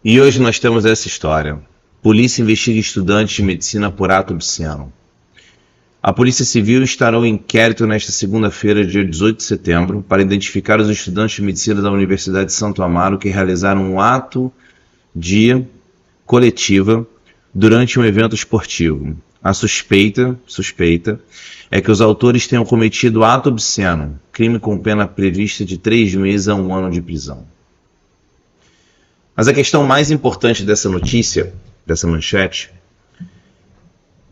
E hoje nós temos essa história. Polícia investiga estudante de medicina por ato obsceno. A Polícia Civil instaurou um inquérito nesta segunda-feira, dia 18 de setembro, para identificar os estudantes de medicina da Universidade de Santo Amaro que realizaram um ato de coletiva durante um evento esportivo. A suspeita é que os autores tenham cometido ato obsceno, crime com pena prevista de 3 meses a 1 ano de prisão. Mas a questão mais importante dessa notícia, dessa manchete,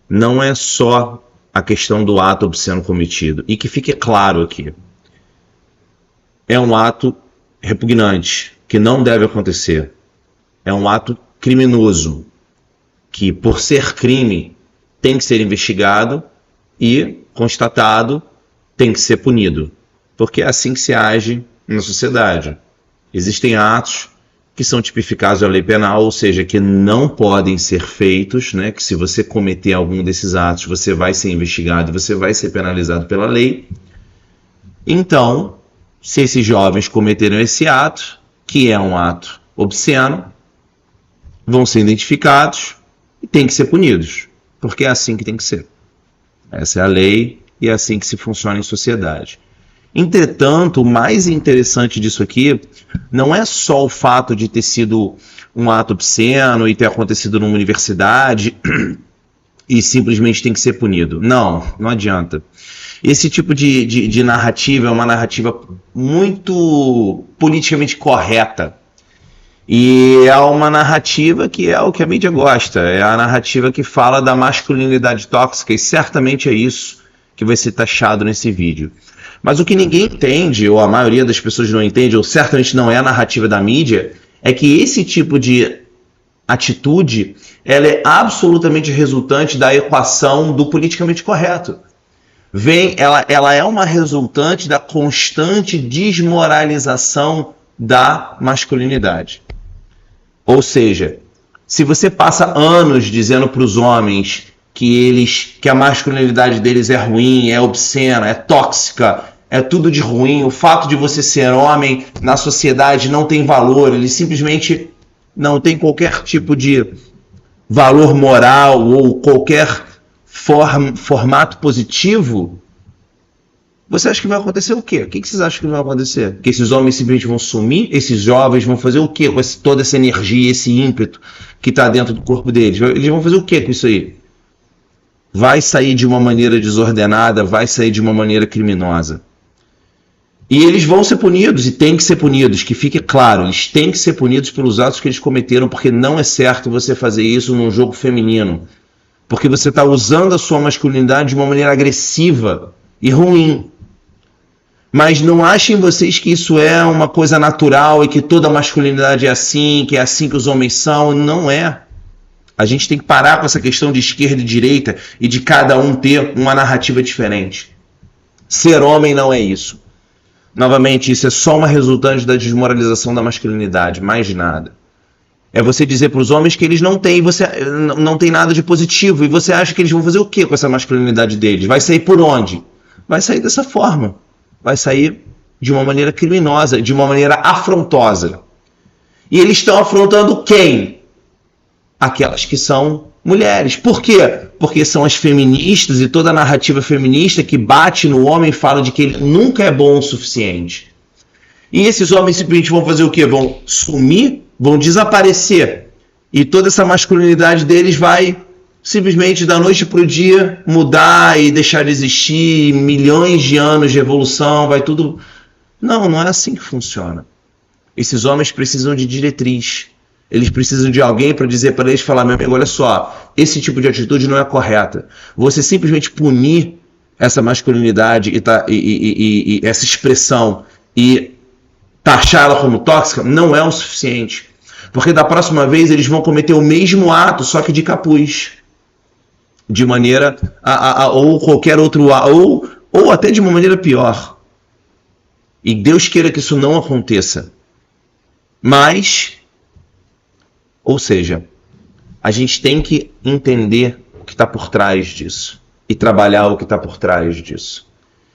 não é só a questão do ato obsceno cometido. E que fique claro aqui, é um ato repugnante, que não deve acontecer. É um ato criminoso, que por ser crime tem que ser investigado e, constatado, tem que ser punido. Porque é assim que se age na sociedade. Existem atos que são tipificados na lei penal, ou seja, que não podem ser feitos, né? Que se você cometer algum desses atos, você vai ser investigado, você vai ser penalizado pela lei. Então, se esses jovens cometeram esse ato, que é um ato obsceno, vão ser identificados e têm que ser punidos, porque é assim que tem que ser. Essa é a lei e é assim que se funciona em sociedade. Entretanto, o mais interessante disso aqui não é só o fato de ter sido um ato obsceno e ter acontecido numa universidade e simplesmente tem que ser punido. Não adianta. Esse tipo de narrativa é uma narrativa muito politicamente correta. E é uma narrativa que é o que a mídia gosta. É a narrativa que fala da masculinidade tóxica e certamente é isso que vai ser taxado nesse vídeo. Mas o que ninguém entende, ou a maioria das pessoas não entende, ou certamente não é a narrativa da mídia, é que esse tipo de atitude ela é absolutamente resultante da equação do politicamente correto. Ela é uma resultante da constante desmoralização da masculinidade. Ou seja, se você passa anos dizendo para os homens que a masculinidade deles é ruim, é obscena, é tóxica, é tudo de ruim, o fato de você ser homem na sociedade não tem valor, ele simplesmente não tem qualquer tipo de valor moral ou qualquer formato positivo, você acha que vai acontecer o quê? O que vocês acham que vai acontecer? Que esses homens simplesmente vão sumir? Esses jovens vão fazer o quê com toda essa energia, esse ímpeto que está dentro do corpo deles? Eles vão fazer o quê com isso aí? Vai sair de uma maneira desordenada, vai sair de uma maneira criminosa. E eles vão ser punidos, e têm que ser punidos, que fique claro, eles têm que ser punidos pelos atos que eles cometeram, porque não é certo você fazer isso num jogo feminino. Porque você está usando a sua masculinidade de uma maneira agressiva e ruim. Mas não achem vocês que isso é uma coisa natural e que toda masculinidade é assim, que é assim que os homens são. Não é. A gente tem que parar com essa questão de esquerda e direita e de cada um ter uma narrativa diferente. Ser homem não é isso. Novamente, isso é só uma resultante da desmoralização da masculinidade, mais nada. É você dizer para os homens que eles não têm nada de positivo e você acha que eles vão fazer o quê com essa masculinidade deles? Vai sair por onde? Vai sair dessa forma. Vai sair de uma maneira criminosa, de uma maneira afrontosa. E eles estão afrontando quem? Aquelas que são mulheres. Por quê? Porque são as feministas e toda a narrativa feminista que bate no homem e fala de que ele nunca é bom o suficiente. E esses homens simplesmente vão fazer o quê? Vão sumir, vão desaparecer. E toda essa masculinidade deles vai simplesmente da noite para o dia mudar e deixar de existir, milhões de anos de evolução, vai tudo... Não é assim que funciona. Esses homens precisam de diretriz. Eles precisam de alguém para dizer para eles, falar, meu amigo, olha só, esse tipo de atitude não é correta. Você simplesmente punir essa masculinidade e essa expressão e taxá-la como tóxica não é o suficiente. Porque da próxima vez eles vão cometer o mesmo ato, só que de capuz. De maneira ou qualquer outro ou até de uma maneira pior. E Deus queira que isso não aconteça. Mas, ou seja, a gente tem que entender o que está por trás disso e trabalhar o que está por trás disso.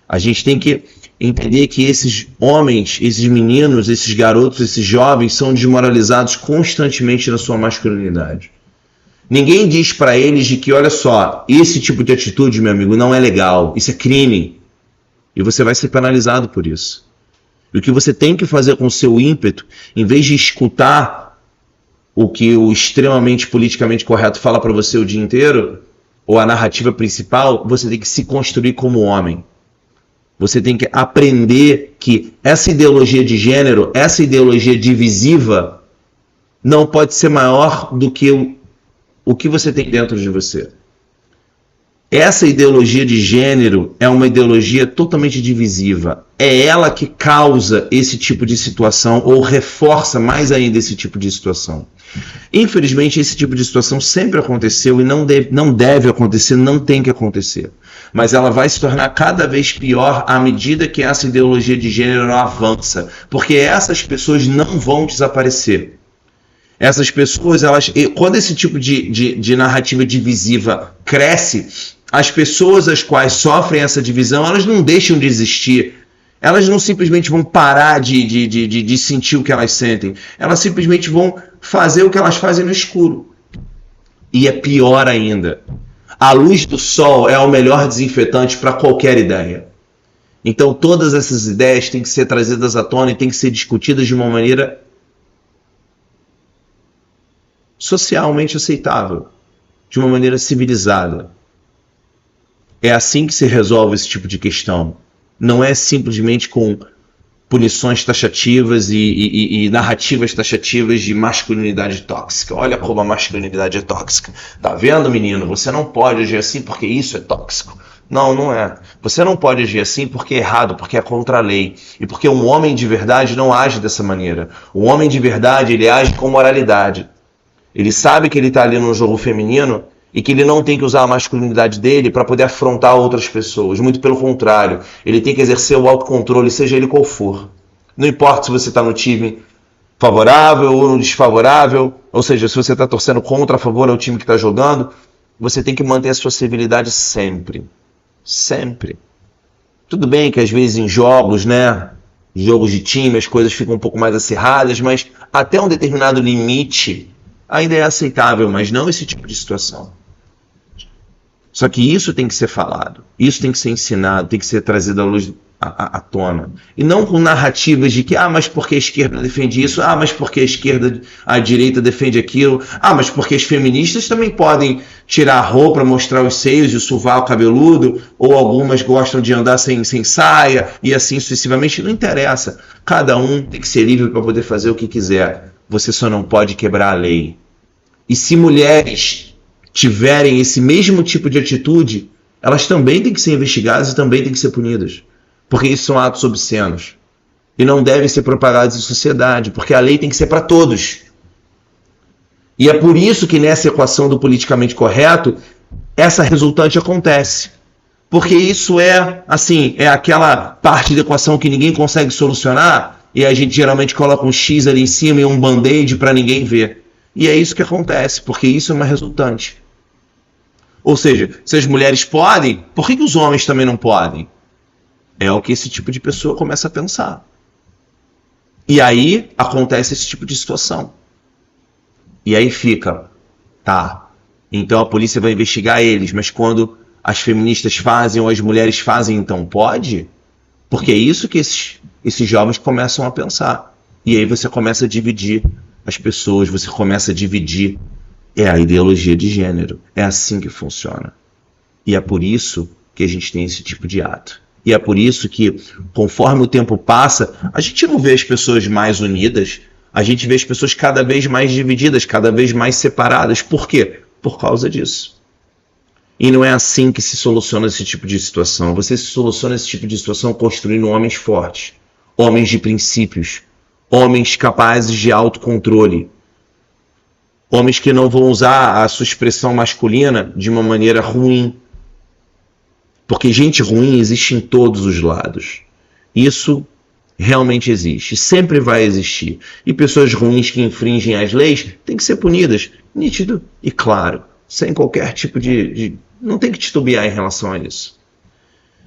A gente tem que entender que esses homens, esses meninos, esses garotos, esses jovens são desmoralizados constantemente na sua masculinidade. Ninguém diz para eles de que, olha só, esse tipo de atitude, meu amigo, não é legal, isso é crime. E você vai ser penalizado por isso. E o que você tem que fazer com o seu ímpeto, em vez de escutar o que o extremamente politicamente correto fala para você o dia inteiro, ou a narrativa principal, você tem que se construir como homem. Você tem que aprender que essa ideologia de gênero, essa ideologia divisiva, não pode ser maior do que o que você tem dentro de você. Essa ideologia de gênero é uma ideologia totalmente divisiva. É ela que causa esse tipo de situação ou reforça mais ainda esse tipo de situação. Infelizmente, esse tipo de situação sempre aconteceu e não deve acontecer, não tem que acontecer. Mas ela vai se tornar cada vez pior à medida que essa ideologia de gênero avança. Porque essas pessoas não vão desaparecer. Essas pessoas, quando esse tipo de narrativa divisiva cresce, as pessoas as quais sofrem essa divisão, elas não deixam de existir. Elas não simplesmente vão parar de sentir o que elas sentem. Elas simplesmente vão fazer o que elas fazem no escuro. E é pior ainda. A luz do sol é o melhor desinfetante para qualquer ideia. Então todas essas ideias têm que ser trazidas à tona e têm que ser discutidas de uma maneira socialmente aceitável, de uma maneira civilizada. É assim que se resolve esse tipo de questão. Não é simplesmente com punições taxativas e narrativas taxativas de masculinidade tóxica. Olha como a masculinidade é tóxica. Tá vendo, menino? Você não pode agir assim porque isso é tóxico. Não, não é. Você não pode agir assim porque é errado, porque é contra a lei. E porque um homem de verdade não age dessa maneira. O homem de verdade, ele age com moralidade. Ele sabe que ele está ali no jogo feminino e que ele não tem que usar a masculinidade dele para poder afrontar outras pessoas. Muito pelo contrário, ele tem que exercer o autocontrole, seja ele qual for. Não importa se você está no time favorável ou no desfavorável, ou seja, se você está torcendo contra, a favor ao time que está jogando, você tem que manter a sua civilidade sempre. Sempre. Tudo bem que às vezes em jogos, né? Jogos de time, as coisas ficam um pouco mais acirradas, mas até um determinado limite ainda é aceitável, mas não esse tipo de situação. Só que isso tem que ser falado, isso tem que ser ensinado, tem que ser trazido à luz à tona. E não com narrativas de que, mas porque a esquerda defende isso, mas porque a direita defende aquilo, mas porque as feministas também podem tirar a roupa, mostrar os seios e o sovaco cabeludo, ou algumas gostam de andar sem saia, e assim sucessivamente. Não interessa. Cada um tem que ser livre para poder fazer o que quiser. Você só não pode quebrar a lei. E se mulheres tiverem esse mesmo tipo de atitude, elas também têm que ser investigadas e também têm que ser punidas. Porque isso são atos obscenos. E não devem ser propagados em sociedade, porque a lei tem que ser para todos. E é por isso que nessa equação do politicamente correto, essa resultante acontece. Porque isso é aquela parte da equação que ninguém consegue solucionar, e a gente geralmente coloca um X ali em cima e um band-aid para ninguém ver. E é isso que acontece, porque isso é uma resultante. Ou seja, se as mulheres podem, por que os homens também não podem? É o que esse tipo de pessoa começa a pensar. E aí acontece esse tipo de situação. E aí fica, então a polícia vai investigar eles, mas quando as feministas fazem ou as mulheres fazem, então pode? Porque é isso que esses jovens começam a pensar. E aí você começa a dividir as pessoas, você começa a dividir. É a ideologia de gênero. É assim que funciona. E é por isso que a gente tem esse tipo de ato. E é por isso que, conforme o tempo passa, a gente não vê as pessoas mais unidas, a gente vê as pessoas cada vez mais divididas, cada vez mais separadas. Por quê? Por causa disso. E não é assim que se soluciona esse tipo de situação. Você se soluciona esse tipo de situação construindo homens fortes, homens de princípios, homens capazes de autocontrole, homens que não vão usar a sua expressão masculina de uma maneira ruim. Porque gente ruim existe em todos os lados. Isso realmente existe, sempre vai existir. E pessoas ruins que infringem as leis têm que ser punidas, nítido e claro, sem qualquer tipo de... Não tem que titubear em relação a isso.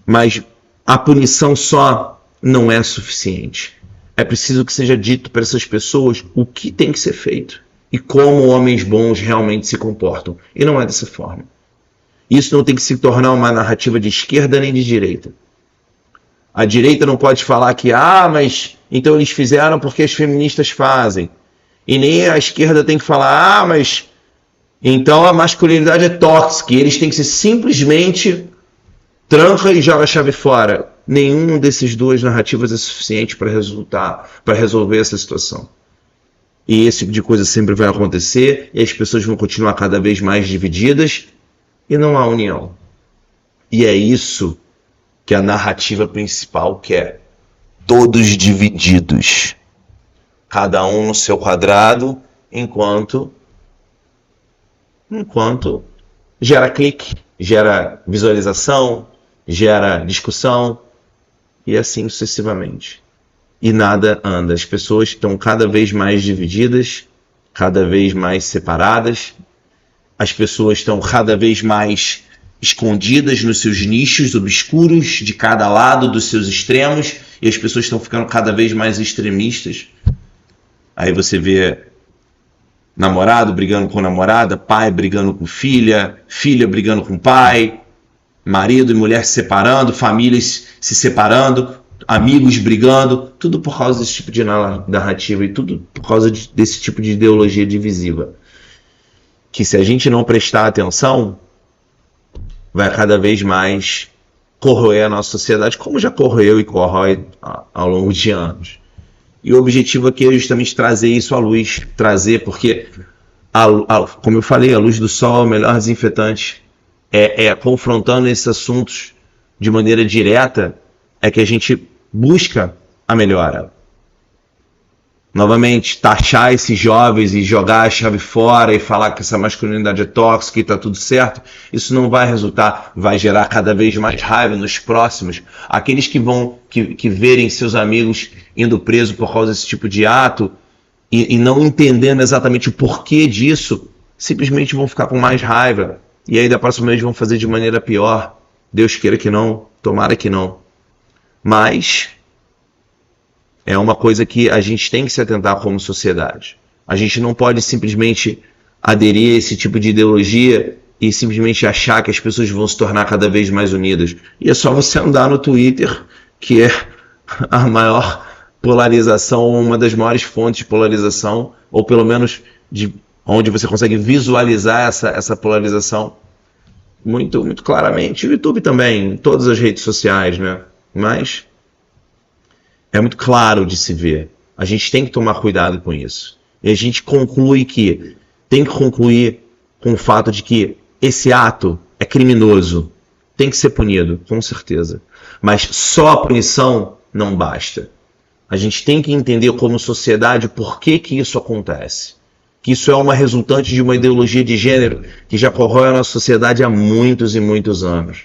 Mas a punição só não é suficiente. É preciso que seja dito para essas pessoas o que tem que ser feito e como homens bons realmente se comportam. E não é dessa forma. Isso não tem que se tornar uma narrativa de esquerda nem de direita. A direita não pode falar que, mas então eles fizeram porque as feministas fazem. E nem a esquerda tem que falar, mas então a masculinidade é tóxica e eles têm que ser simplesmente tranca e joga a chave fora. Nenhuma dessas duas narrativas é suficiente para resolver essa situação. E esse tipo de coisa sempre vai acontecer e as pessoas vão continuar cada vez mais divididas e não há união. E é isso que a narrativa principal quer. Todos divididos. Cada um no seu quadrado, enquanto gera clique, gera visualização, gera discussão e assim sucessivamente. E nada anda. As pessoas estão cada vez mais divididas, cada vez mais separadas. As pessoas estão cada vez mais escondidas nos seus nichos obscuros de cada lado dos seus extremos e as pessoas estão ficando cada vez mais extremistas. Aí você vê namorado brigando com namorada, pai brigando com filha, filha brigando com pai, marido e mulher se separando, famílias se separando, amigos brigando, tudo por causa desse tipo de narrativa e tudo por causa desse tipo de ideologia divisiva. Que se a gente não prestar atenção, vai cada vez mais corroer a nossa sociedade, como já corroeu e corrói ao longo de anos. E o objetivo aqui é justamente trazer isso à luz, porque, como eu falei, a luz do sol é o melhor desinfetante. Confrontando esses assuntos de maneira direta, é que a gente busca a melhora. Novamente, taxar esses jovens e jogar a chave fora e falar que essa masculinidade é tóxica e está tudo certo, isso não vai resultar, vai gerar cada vez mais raiva nos próximos. Aqueles que verem seus amigos indo presos por causa desse tipo de ato e não entendendo exatamente o porquê disso, simplesmente vão ficar com mais raiva. E aí da próxima vez vão fazer de maneira pior. Deus queira que não, tomara que não. Mas é uma coisa que a gente tem que se atentar como sociedade. A gente não pode simplesmente aderir a esse tipo de ideologia e simplesmente achar que as pessoas vão se tornar cada vez mais unidas. E é só você andar no Twitter, que é a maior polarização, uma das maiores fontes de polarização, ou pelo menos onde você consegue visualizar essa polarização muito, muito claramente. O YouTube também, todas as redes sociais, né? Mas é muito claro de se ver. A gente tem que tomar cuidado com isso. E a gente tem que concluir com o fato de que esse ato é criminoso. Tem que ser punido, com certeza. Mas só a punição não basta. A gente tem que entender como sociedade por que isso acontece. Que isso é uma resultante de uma ideologia de gênero que já corrói a nossa sociedade há muitos e muitos anos.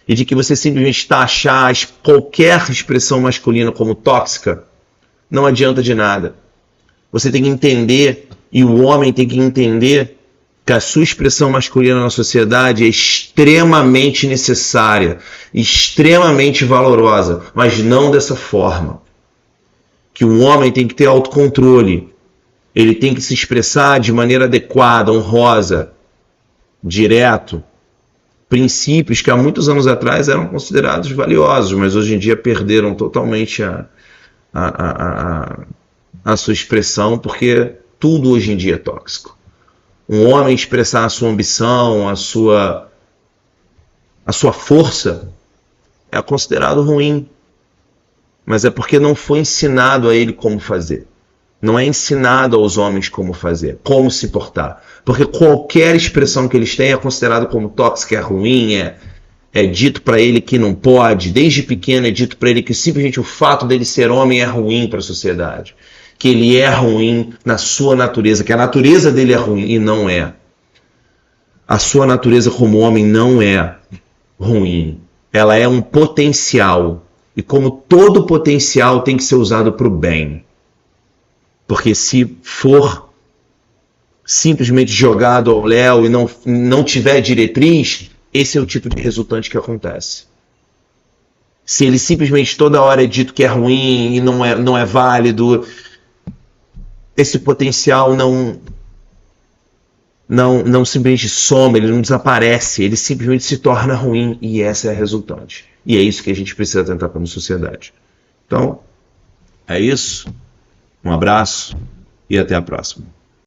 E de que você simplesmente taxar qualquer expressão masculina como tóxica, não adianta de nada. Você tem que entender, e o homem tem que entender, que a sua expressão masculina na sociedade é extremamente necessária, extremamente valorosa, mas não dessa forma. Que o homem tem que ter autocontrole, ele tem que se expressar de maneira adequada, honrosa, direto. Princípios que há muitos anos atrás eram considerados valiosos, mas hoje em dia perderam totalmente a sua expressão, porque tudo hoje em dia é tóxico. Um homem expressar a sua ambição, a sua força, é considerado ruim, mas é porque não foi ensinado a ele como fazer. Não é ensinado aos homens como fazer, como se portar. Porque qualquer expressão que eles têm é considerado como tóxica, é ruim, é dito para ele que não pode. Desde pequeno é dito para ele que simplesmente o fato dele ser homem é ruim para a sociedade. Que ele é ruim na sua natureza, que a natureza dele é ruim e não é. A sua natureza como homem não é ruim. Ela é um potencial. E como todo potencial tem que ser usado para o bem. Porque se for simplesmente jogado ao léu e não tiver diretriz, esse é o tipo de resultante que acontece. se ele simplesmente toda hora é dito que é ruim e não é válido, esse potencial não simplesmente some, ele não desaparece, ele simplesmente se torna ruim, e essa é a resultante. E é isso que a gente precisa tentar como sociedade. Então, é isso. Um abraço e até a próxima.